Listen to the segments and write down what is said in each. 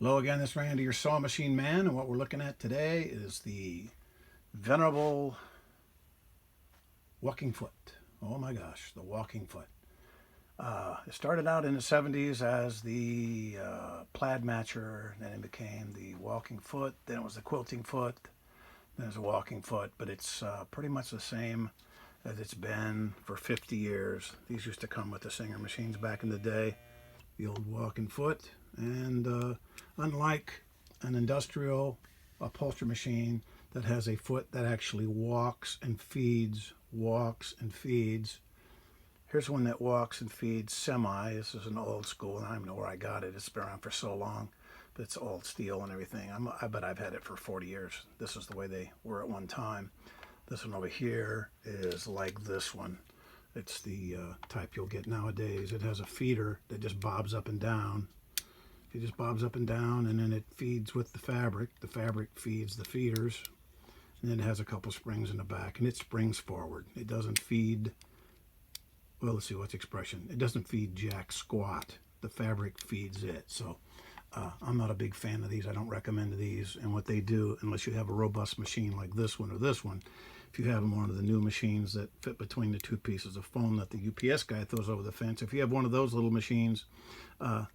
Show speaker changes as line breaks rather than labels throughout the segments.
Hello again, this is Randy, your sewing machine man, and what we're looking at today is the venerable walking foot. Oh my gosh, the walking foot. It started out in the 70s as the plaid matcher, then it became the walking foot, then it was the quilting foot, then it was a walking foot, but it's pretty much the same as it's been for 50 years. These used to come with the Singer machines back in the day, the old walking foot, and unlike an industrial upholstery machine that has a foot that actually walks and feeds, here's one that walks and feeds semi. This is an old school, and I don't even know where I got it. It's been around for so long, but it's old steel and everything. I bet I've had it for 40 years. This is the way they were at one time. This one over here is like this one. It's the type you'll get nowadays. It has a feeder that just bobs up and down. It just bobs up and down, and then it feeds with the fabric. The fabric feeds the feeders, and then it has a couple springs in the back, and it springs forward. It doesn't feed, well, let's see, what's the expression? It doesn't feed jack squat. The fabric feeds it. So I'm not a big fan of these. I don't recommend these. And what they do, unless you have a robust machine like this one or this one, if you have one of the new machines that fit between the two pieces of foam that the UPS guy throws over the fence, if you have one of those little machines,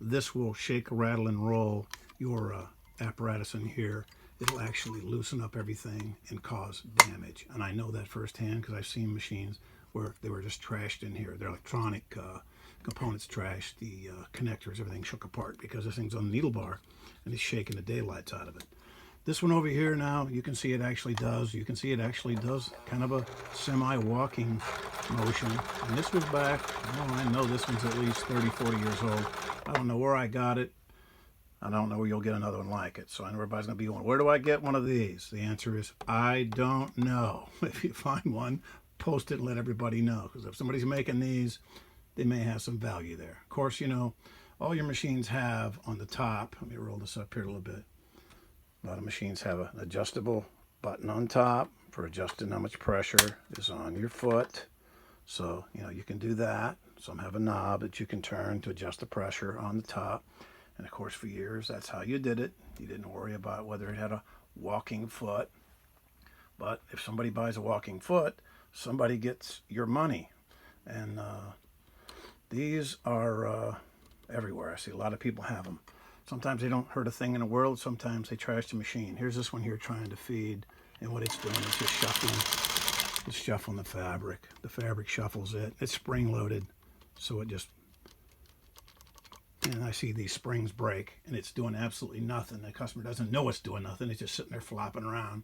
this will shake, rattle, and roll your apparatus in here. It'll actually loosen up everything and cause damage. And I know that firsthand because I've seen machines where they were just trashed in here. Their electronic components trashed, the connectors, everything shook apart because this thing's on a needle bar and it's shaking the daylights out of it. This one over here now, you can see it actually does. You can see it actually does kind of a semi-walking motion. And this was back, oh, I know this one's at least 30, 40 years old. I don't know where I got it. I don't know where you'll get another one like it. So I know everybody's going to be going, where do I get one of these? The answer is, I don't know. If you find one, post it and let everybody know. Because if somebody's making these, they may have some value there. Of course, you know, all your machines have on the top, let me roll this up here a little bit. A lot of machines have an adjustable button on top for adjusting how much pressure is on your foot. So, you know, you can do that. Some have a knob that you can turn to adjust the pressure on the top. And of course, for years, that's how you did it. You didn't worry about whether it had a walking foot. But if somebody buys a walking foot, somebody gets your money. And these are everywhere. I see a lot of people have them. Sometimes they don't hurt a thing in the world. Sometimes they trash the machine. Here's this one here trying to feed. And what it's doing is just shuffling. It's shuffling the fabric. The fabric shuffles it. It's spring loaded. So it just, and I see these springs break and it's doing absolutely nothing. The customer doesn't know it's doing nothing. It's just sitting there flopping around.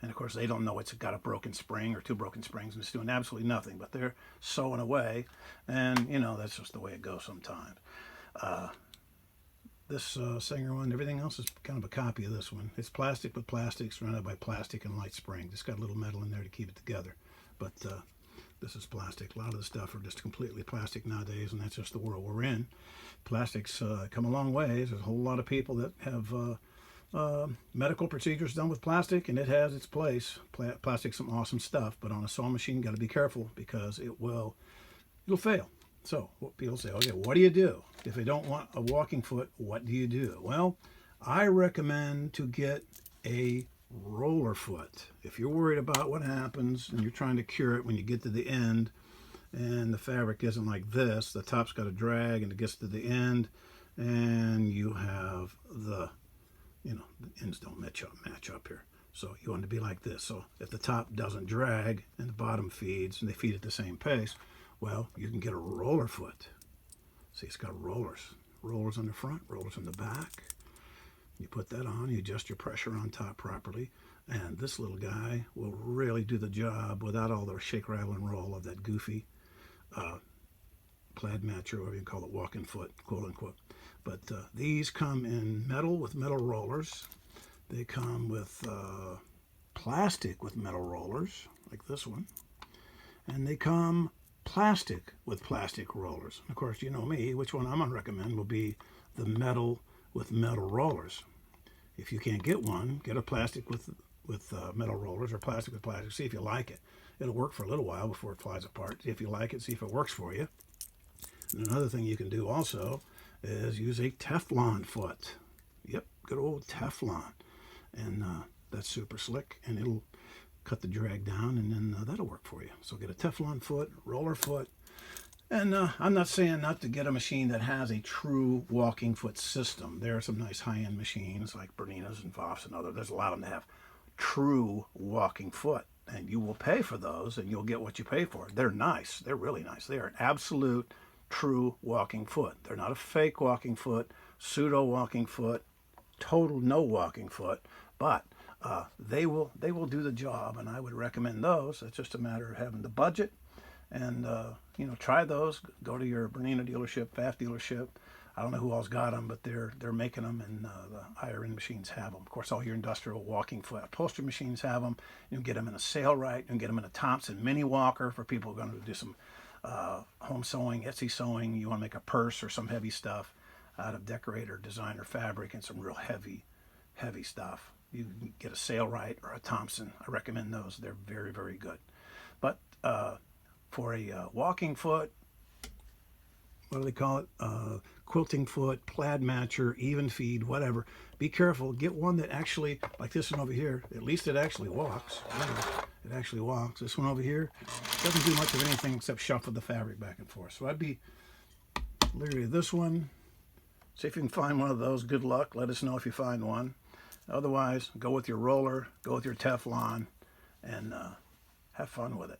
And of course they don't know it's got a broken spring or two broken springs and it's doing absolutely nothing. But they're sewing away. And, you know, that's just the way it goes sometimes. This Singer one, everything else is kind of a copy of this one. It's plastic with plastic, surrounded by plastic and light spring. It's got a little metal in there to keep it together. But this is plastic. A lot of the stuff are just completely plastic nowadays, and that's just the world we're in. Plastics come a long way. There's a whole lot of people that have medical procedures done with plastic, and it has its place. Plastic's some awesome stuff, but on a sewing machine, you got to be careful because it'll fail. So what people say, okay, what do you do? If they don't want a walking foot, what do you do? Well, I recommend to get a roller foot. If you're worried about what happens and you're trying to cure it when you get to the end and the fabric isn't like this, the top's got a drag and it gets to the end and you have the ends don't match up here. So you want it to be like this. So if the top doesn't drag and the bottom feeds and they feed at the same pace, well, you can get a roller foot. See, it's got rollers. Rollers on the front, rollers on the back. You put that on, you adjust your pressure on top properly, and this little guy will really do the job without all the shake, rattle, and roll of that goofy plaid matcher, or whatever you call it, walking foot, quote unquote. But these come in metal with metal rollers. They come with plastic with metal rollers, like this one. And they come plastic with plastic rollers. Of course, you know me, which one I'm going to recommend will be the metal with metal rollers. If you can't get one, get a plastic with metal rollers or plastic with plastic. See if you like it. It'll work for a little while before it flies apart. See if you like it, see if it works for you. And another thing you can do also is use a Teflon foot. Yep, good old Teflon. And that's super slick, and it'll cut the drag down, and then that'll work for you. So get a Teflon foot, roller foot. And I'm not saying not to get a machine that has a true walking foot system. There are some nice high-end machines like Bernina's and Voff's and other. There's a lot of them that have true walking foot, and you will pay for those, and you'll get what you pay for. They're nice. They're really nice. They are an absolute true walking foot. They're not a fake walking foot, pseudo walking foot, total no walking foot, but they will do the job, and I would recommend those. It's just a matter of having the budget. And, try those. Go to your Bernina dealership, Pfaff dealership. I don't know who else got them, but they're making them, and the higher end machines have them. Of course, all your industrial walking foot upholstery machines have them. You can get them in a Sailrite. You can get them in a Thompson mini walker for people who are going to do some home sewing, Etsy sewing. You want to make a purse or some heavy stuff out of decorator, designer fabric, and some real heavy stuff. You can get a Sailrite or a Thompson. I recommend those. They're very, very good. But for a walking foot, what do they call it? Quilting foot, plaid matcher, even feed, whatever. Be careful. Get one that actually, like this one over here, at least it actually walks. It actually walks. This one over here doesn't do much of anything except shuffle the fabric back and forth. So I'd be leery of this one. See if you can find one of those. Good luck. Let us know if you find one. Otherwise, go with your roller, go with your Teflon, and have fun with it.